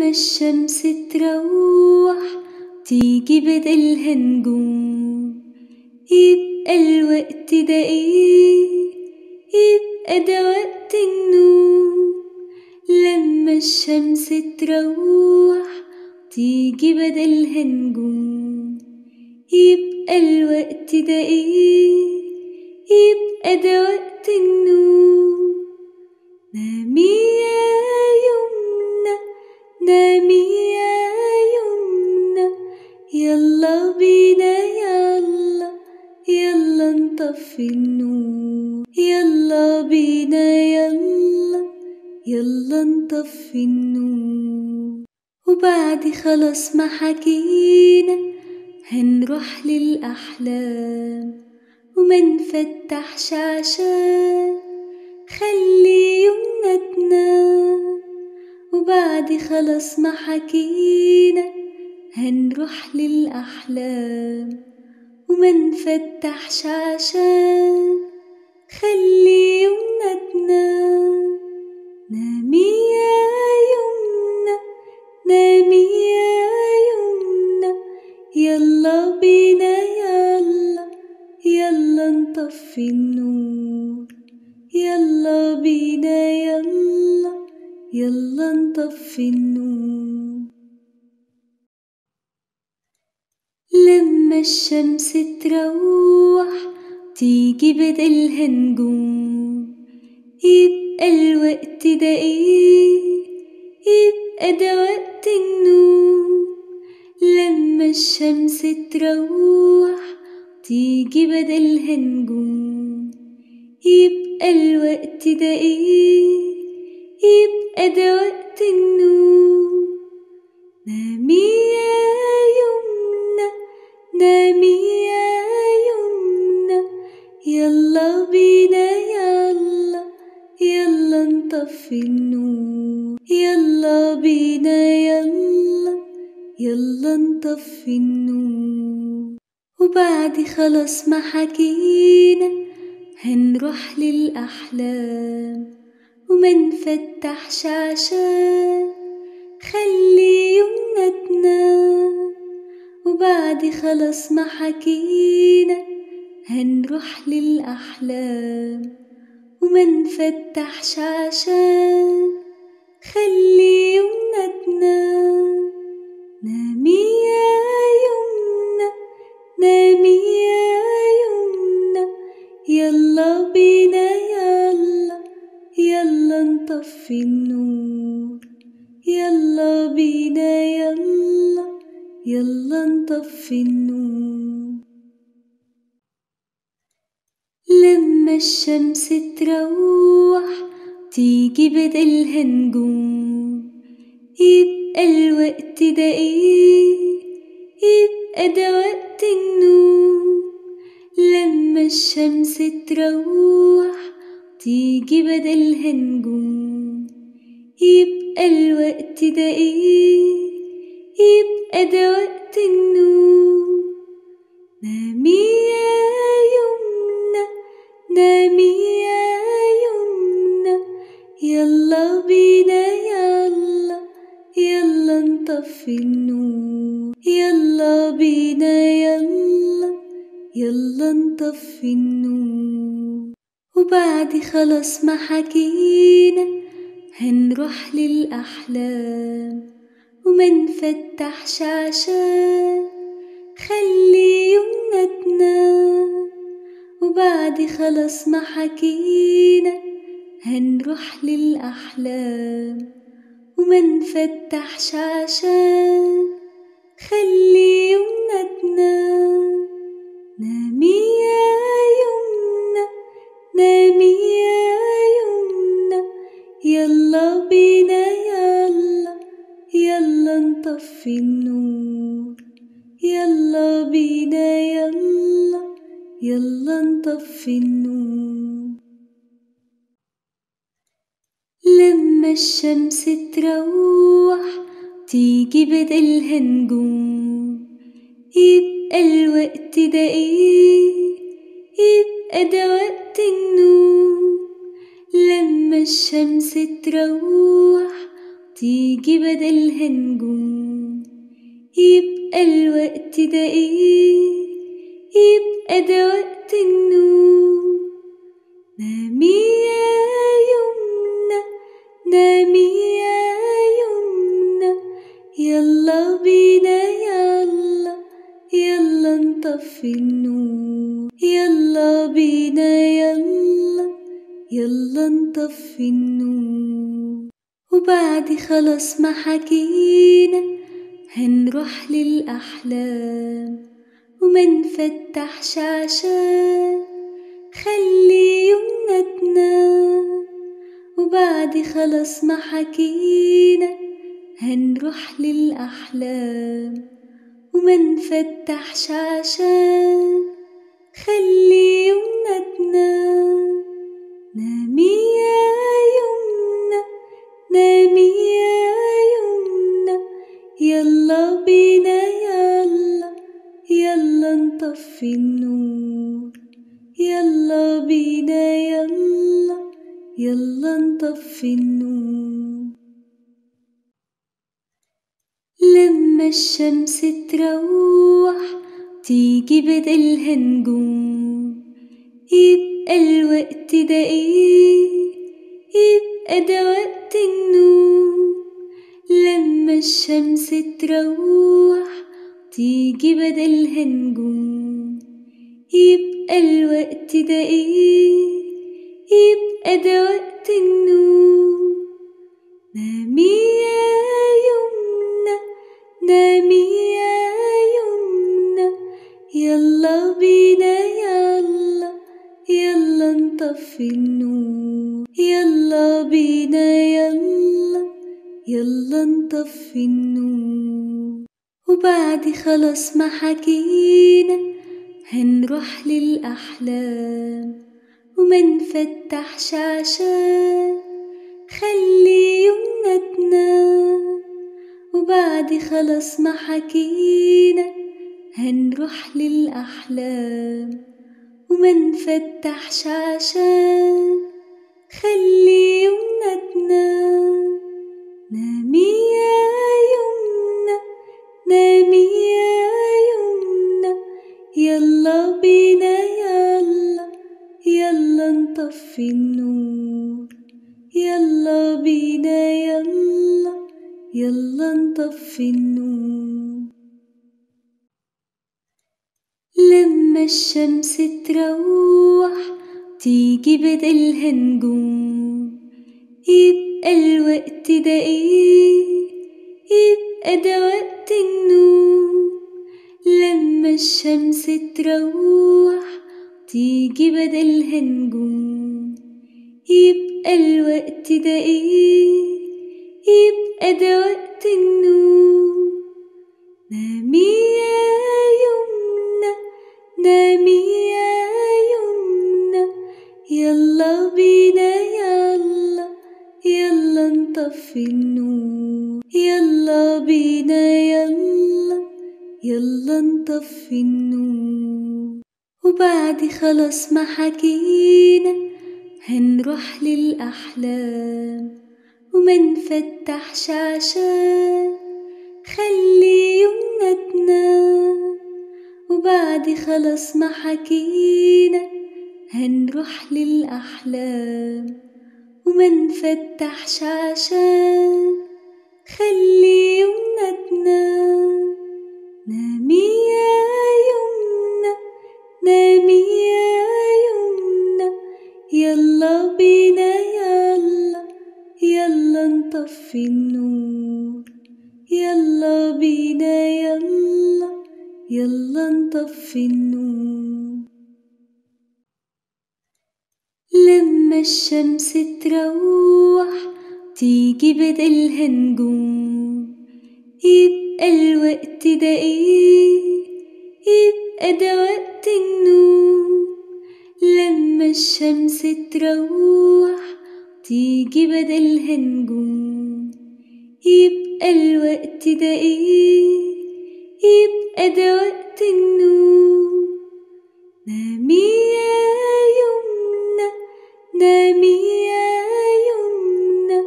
لما الشمس تروح تيجي بدلها نجوم، يبقى الوقت ده ايه؟ يبقى ده وقت النوم. لما الشمس تروح تيجي بدلها نجوم، يبقى الوقت ده ايه؟ يبقى ده وقت النوم. نامي يا يمنى، نامي يا يمنى، يلا بينا يلا، يلا نطفي النور. يلا بينا يلا، يلا نطفي النور. وبعد خلاص ما حكينا هنروح للأحلام، وما نفتحش عشان خلي يومنا تنام. وبعد خلاص ما حكينا هنروح للأحلام، وما نفتحش عشان خلي يومنا تنام. نامي يا يمنى، نامي يا يمنى، يلا بينا يلا، يلا نطفي النور. يلا بينا يلا، يلا نطفي النور. لما الشمس تروح تيجي بدلها نجوم، يبقى الوقت ده ايه؟ يبقى ده وقت النوم. لما الشمس تروح تيجي بدلها نجوم، يبقى الوقت ده ايه؟ يبقى ده وقت النوم. نامي يا يمنى، نامي يا يمنى، يلا بينا يلا، يلا نطفي النور. يلا بينا يلا، يلا نطفي النور. وبعد خلاص ما حكينا هنروح للأحلام، وما نفتحش عشان خلي يومنا تنام. وبعد خلاص ما حكينا هنروح للأحلام، وما نفتحش عشان خلي يومنا تنام. نامي يا يمنى، نامي يا يمنى، يلا بينا يلا، يلا نطفي النور. يلا بينا يلا، يلا نطفي النور. لما الشمس تروح تيجي بدلها نجوم، يبقى الوقت ده ايه؟ يبقى ده وقت النوم. لما الشمس تروح تيجي بدلها نجوم، يبقى الوقت ده ايه؟ يبقى ده وقت النوم. نامي يا يمنى، نامي يا يمنى، يلا بينا يلا، يلا نطفي النور. يلا بينا يلا، يلا نطفي النور. وبعد خلاص ما حكينا هنروح للأحلام، وما نفتحش عشان خلي يومنا تنام. وبعد خلاص ما حكينا هنروح للأحلام، وما نفتحش عشان خلي يومنا تنام. نامي يا يمنى، نامي يا يمنى، يلا بينا يلا، يلا نطفي النور. يلا بينا يلا، يلا نطفي النور. لما الشمس تروح تيجي بدلها نجوم، يبقى الوقت ده ايه؟ يبقى ده وقت النوم. لما الشمس تروح تيجي بدلها نجوم، يبقى الوقت ده ايه؟ يبقى ده وقت النوم. نامي يا يمنى، نامي يا يمنى، يلا بينا يلا، يلا نطفي النور، يلا بينا يلا، يلا نطفي النور. وبعد خلاص ما حكينا هنروح للأحلام، وما نفتحش عشان خلي يومنا تنام. وبعد خلاص ما حكينا هنروح للأحلام، وما نفتحش عشان خلي يومنا تنام. نامي يا يمنى، نامي يا يمنى، يلا بينا يلا، يلا نطفي النور، يلا بينا يلا، يلا نطفي النور. لما الشمس تروح تيجي بدلها نجوم، يبقى الوقت ده ايه؟ يبقى ده وقت النوم. لما الشمس تروح تيجي بدلها نجوم، يبقى الوقت ده ايه؟ يبقى ده وقت النوم. نامي يا يمنى، نامي يا يمنى، يلا بينا يلا، يلا نطفي النور، يلا بينا يلا، يلا نطفي النور. وبعد خلاص ما حكينا هنروح للأحلام، وما نفتحش عشان خلي يومنا تنام. وبعد خلاص ما حكينا هنروح للأحلام، وما نفتحش عشان خلي يومنا تنام. نامي يا يمنى، نامي يا يمنى، يلا بينا يلا، يلا نطفي النور، يلا بينا يلا، يلا نطفي النور. لما الشمس تروح تيجي بدلها نجوم، يبقى الوقت ده ايه؟ يبقى ده وقت النوم. لما الشمس تروح تيجي بدلها نجوم، يبقى الوقت ده ايه؟ يبقى ده وقت النوم. نامي يا يمنى، نامي يا يمنى، يلا بينا يلا، يلا نطفي النور، يلا بينا يلا، يلا نطفي النور. وبعد خلاص ما حكينا هنروح للأحلام، وما نفتحش عشان خلي يومنا تنام. وبعد خلاص ما حكينا هنروح للأحلام، وما نفتحش عشان خلي يومنا تنام. نامي يا يمنى، نامي يا يمنى، يلا بينا يلا، يلا نطفي النور، يلا بينا يلا، يلا نطفي النور. لما الشمس تروح تيجي بدلها نجوم، يبقى الوقت ده ايه؟ يبقى ده وقت النوم. لما الشمس تروح تيجي بدلها نجوم، يبقى الوقت ده ايه؟ يبقى ده وقت النوم. نامي يا يمنى، نامي يا يمنى،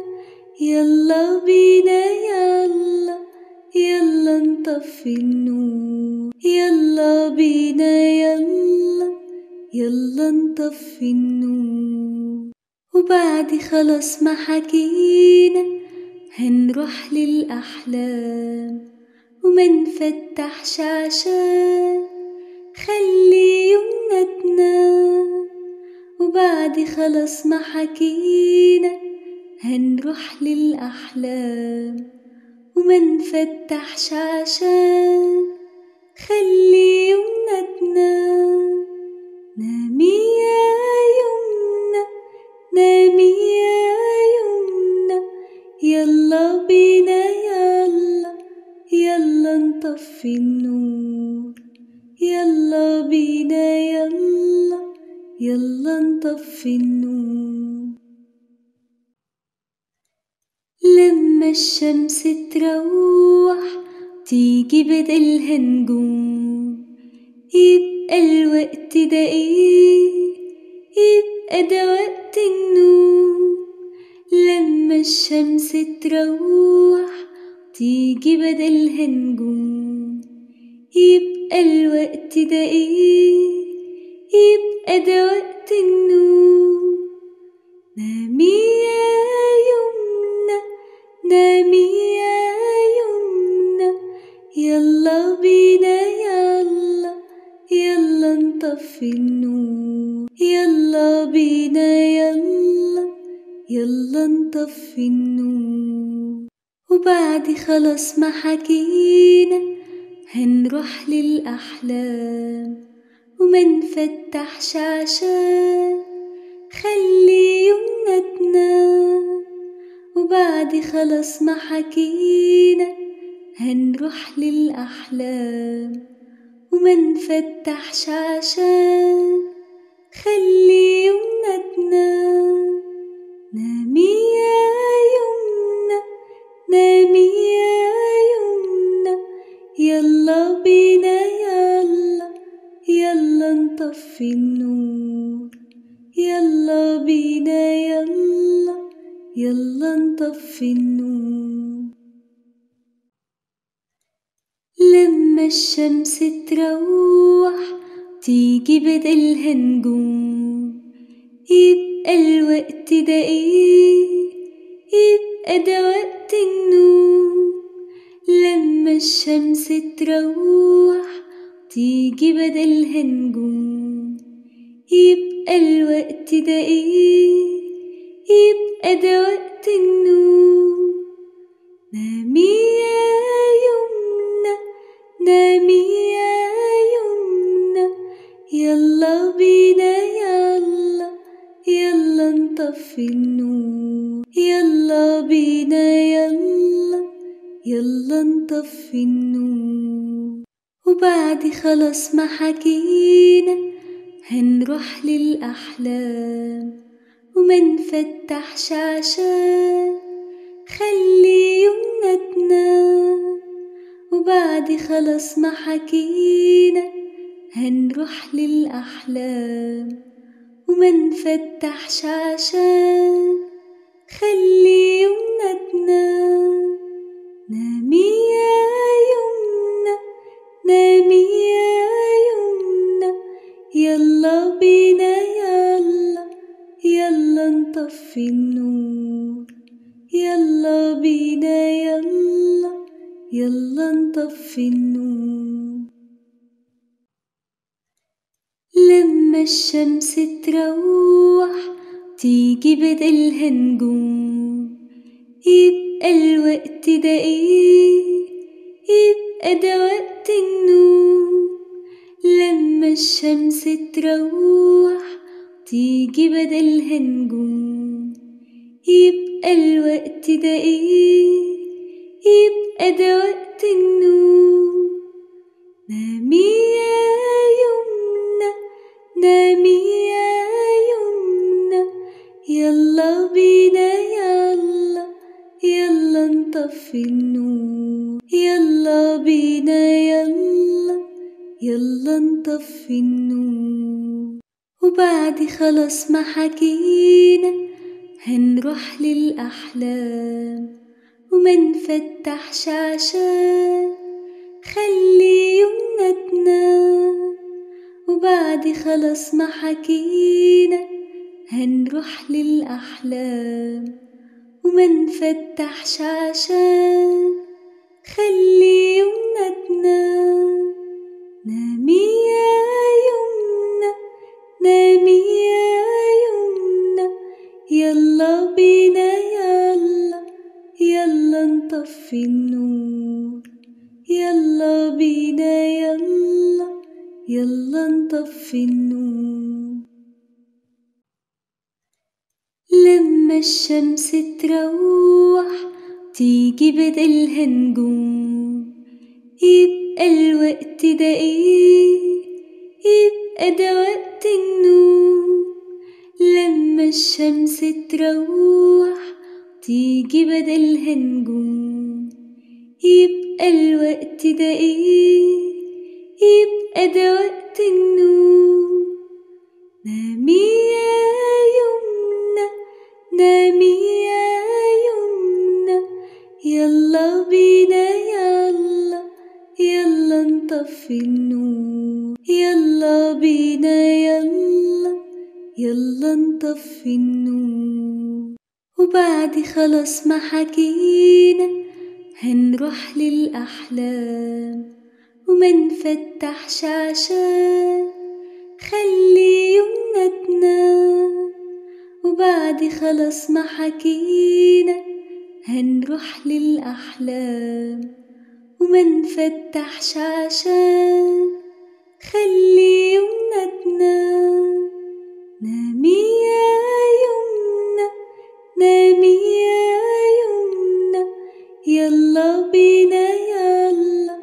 يلا يلا بينا يلا، يلا نطفي النور، يلا بينا يلا، يلا نطفي النور. وبعد خلاص ما حكينا هنروح للأحلام، وما نفتحش عشان خلي يومنا تنام. وبعد خلاص ما حكينا هنروح للأحلام، وما نفتحش عشان خلي يومنا تنام. نامي يا يمنى، نامي يا يمنى، يلا بينا يلا، يلا نطفي النور، يلا بينا يلا، يلا نطفي النور. لما الشمس تروح تيجي بدلها نجوم، يبقى الوقت ده ايه؟ يبقى ده وقت النوم. لما الشمس تروح تيجي بدلها نجوم، يبقى الوقت ده ايه؟ يبقى ده وقت النوم. نامي يا يمنى، نامي يا يمنى، يلا بينا يلا، يلا نطفي النور، يلا بينا يلا، يلا نطفي النور. وبعد خلاص ما حكينا هنروح للأحلام، وما نفتحش عشان خلي يومنا تنام. وبعد خلاص ما حكينا هنروح للأحلام، وما نفتحش عشان خلي يومنا تنام. نامي يا يمنى، نامي يا يمنى، يلا بينا يلا، يلا نطفي النور، يلا بينا يلا، يلا نطفي النور. لما الشمس تروح تيجي بدلها نجوم، يبقى الوقت ده ايه؟ يبقى ده وقت النوم. لما الشمس تروح تيجي بدلها نجوم، يبقى الوقت ده ايه؟ يبقى ده وقت النوم. نامي يا يمنى، نامي يا يمنى، يلا بينا يلا، يلا نطفي النور، يلا بينا يلا، يلا نطفي النور. وبعد خلاص ما حكينا هنروح للأحلام، وما نفتحش عشان خلي يومنا تنام. وبعد خلاص ما حكينا هنروح للأحلام، وما نفتحش عشان خلي يومنا تنام. نامي يا يمنى، نامي يا يمنى، يلا بينا يلا، يلا نطفي النور، يلا بينا يلا، يلا نطفي النور. لما الشمس تروح تيجي بدلها نجوم، يبقى الوقت ده ايه؟ يبقى ده وقت النوم. لما الشمس تروح تيجي بدلها نجوم، يبقى الوقت ده ايه؟ يبقى ده وقت النوم. نامي يا يمنى، نامي يا يمنى، يلا بينا يلا، يلا نطفي النور، يلا بينا يلا، يلا نطفي النور. وبعد خلاص ما حكينا هنروح للأحلام، ومنفتحش عشان خلي يومنا تنام. وبعد خلاص ما حكينا هنروح للأحلام، ومنفتحش عشان خلي يومنا تنام. نامي يا يمنا، نامي يا يمنا، يلا بينا يلا، يلا نطفي النور، يلا بينا يلا، يلا نطفي النور. لما الشمس تروح تيجي بدلها نجوم، يبقى الوقت ده ايه؟ يبقى ده وقت النوم. لما الشمس تروح تيجي بدلها نجوم، يبقى الوقت ده ايه؟ يبقى ده وقت النوم. نامي يا يمنا، نامي يا يمنا، يلا بينا يلا، يلا نطفي النور، يلا بينا يلا، يلا نطفي النور. وبعد خلاص ما حكينا هنروح للأحلام، ومنفتحش عشان خلي يومنا تنام. وبعد خلاص ما حكينا هنروح للأحلام، ومنفتحش عشان خلي يومنا تنام. نامي يا يمنا، نامي يا يمنا، يلا بينا يلا،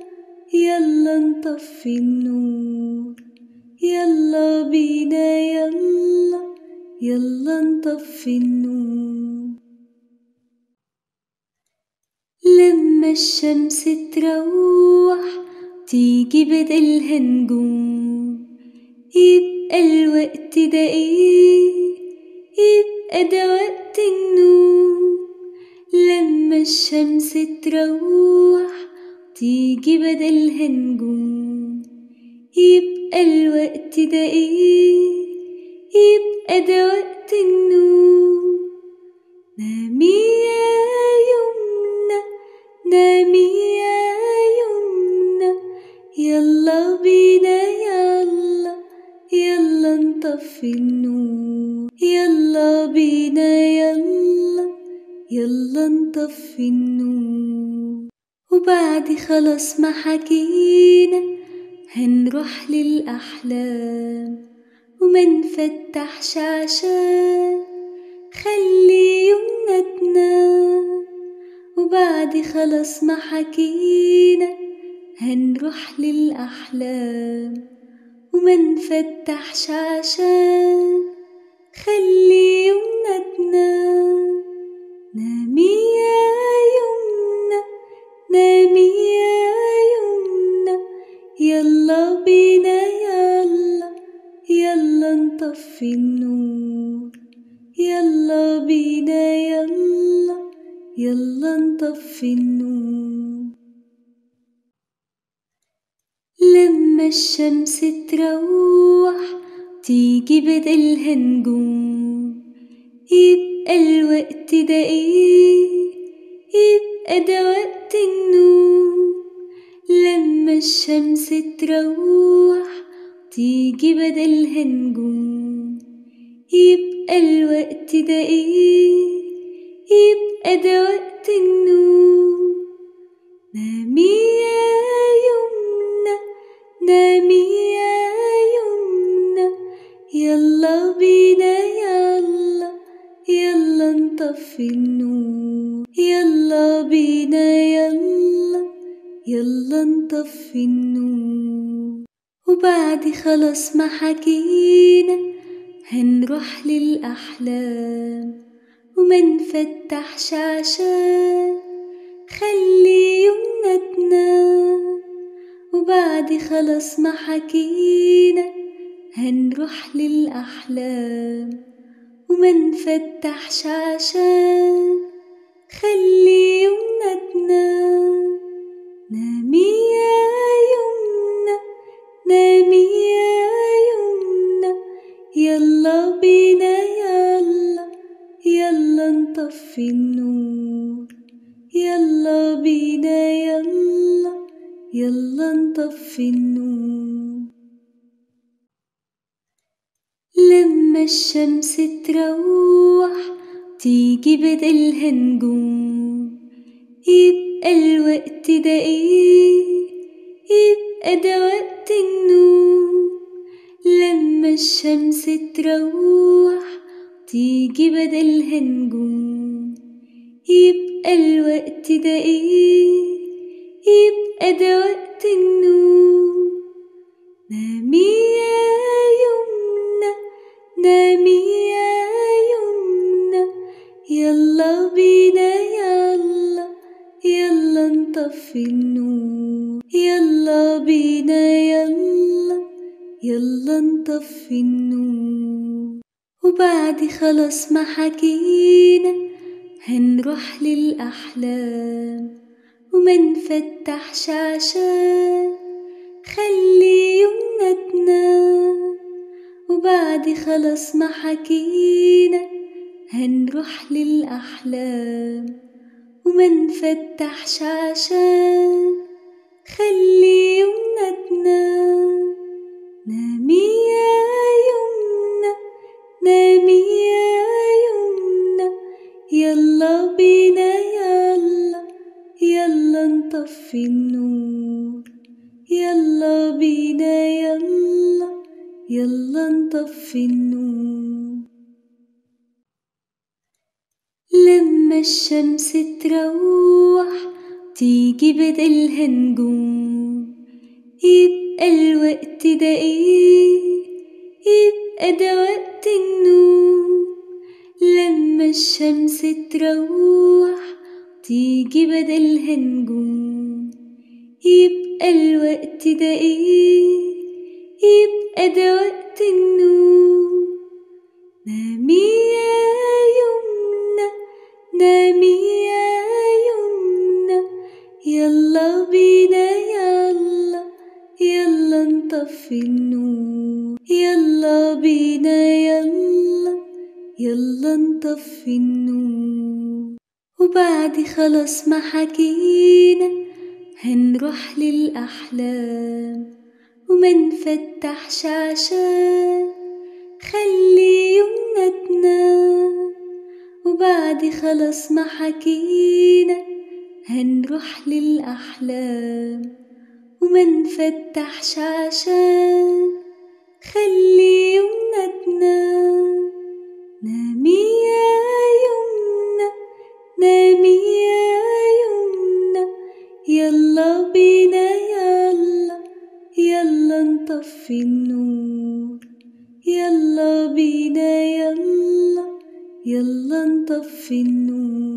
يلا نطفي النور، يلا بينا يلا، يلا نطفي النور. لما الشمس تروح تيجي بدلها نجوم، يبقى الوقت ده ايه؟ يبقى ده وقت النوم. لما الشمس تروح تيجي بدلها نجوم، يبقى الوقت ده ايه؟ يبقى ده وقت النوم. نامي يا يمنا، نامي يا يمنا، يلا بينا يلا، يلا نطفي النور، يلا بينا يلا، يلا نطفي النور. وبعد خلاص ما حكينا هنروح للأحلام، ومنفتحش عشان خلي يومنا تنام. وبعد خلاص ما حكينا هنروح للأحلام، ومنفتحش عشان خلي يومنا تنام. نامي يا يمنا، نامي يا يمنا، يلا بينا يلا، يلا نطفي النور، يلا بينا يلا، يلا نطفي النور. لما الشمس تروح تيجي بدلها نجوم، يبقى الوقت ده ايه؟ يبقى ده وقت النوم. لما الشمس تروح تيجي بدلها نجوم، يبقى الوقت ده ايه؟ يبقى ده وقت النوم. نامي يا يمنا، نامي يا يمنا، يلا بينا يلا، يلا نطفي النور، يلا بينا يلا، يلا نطفي النور. وبعد خلاص ما حكينا هنروح للأحلام، ومنفتحش عشان خلي يومنا تنام. وبعد خلاص ما حكينا هنروح للأحلام، ومنفتحش عشان خلي يومنا بينا يلا يلا نطفي النور. لما الشمس تروح تيجي بدلها نجوم، يبقى الوقت ده ايه؟ يبقى ده وقت النوم. لما الشمس تروح تيجي بدلها نجوم، يبقى الوقت ده ايه؟ يبقى ده وقت النوم. نامي يا يمنى نامي يا يمنى، يلا بينا يلا يلا نطفي النور. يلا بينا يلا يلا نطفي النور. وبعد خلاص ما حكينا هنروح للأحلام، وما نفتحش عشان خلي يومنا تنام. وبعد خلاص ما حكينا هنروح للأحلام، وما نفتحش عشان خلي يومنا تنام. نامي يا يمنى نامي يا يمنى، يلا بينا يلا يلا نطفي النور. يلا بينا يلا يلا نطفي النور. لما الشمس تروح تيجي بدلها نجوم، يبقى الوقت ده ايه؟ يبقى ده وقت النوم. لما الشمس تروح تيجي بدلها نجوم، يبقى الوقت ده ايه؟ يبقى ده وقت النوم. نامي يا يمنى نامي يا يمنى، يلا بينا يلا يلا نطفي النور. يلا بينا يلا يلا نطفي النور. وبعد خلاص ما حكينا هنروح للأحلام، وما نفتحش عشان خلي يومنا تنام. وبعد خلاص ما حكينا هنروح للأحلام، وما نفتحش عشان خلي يومنا تنام. نامي يا يمنى نامي يا يمنى، يلا بينا يلا يلا نطفي النور. يلا بينا يلا يلا نطفي النور.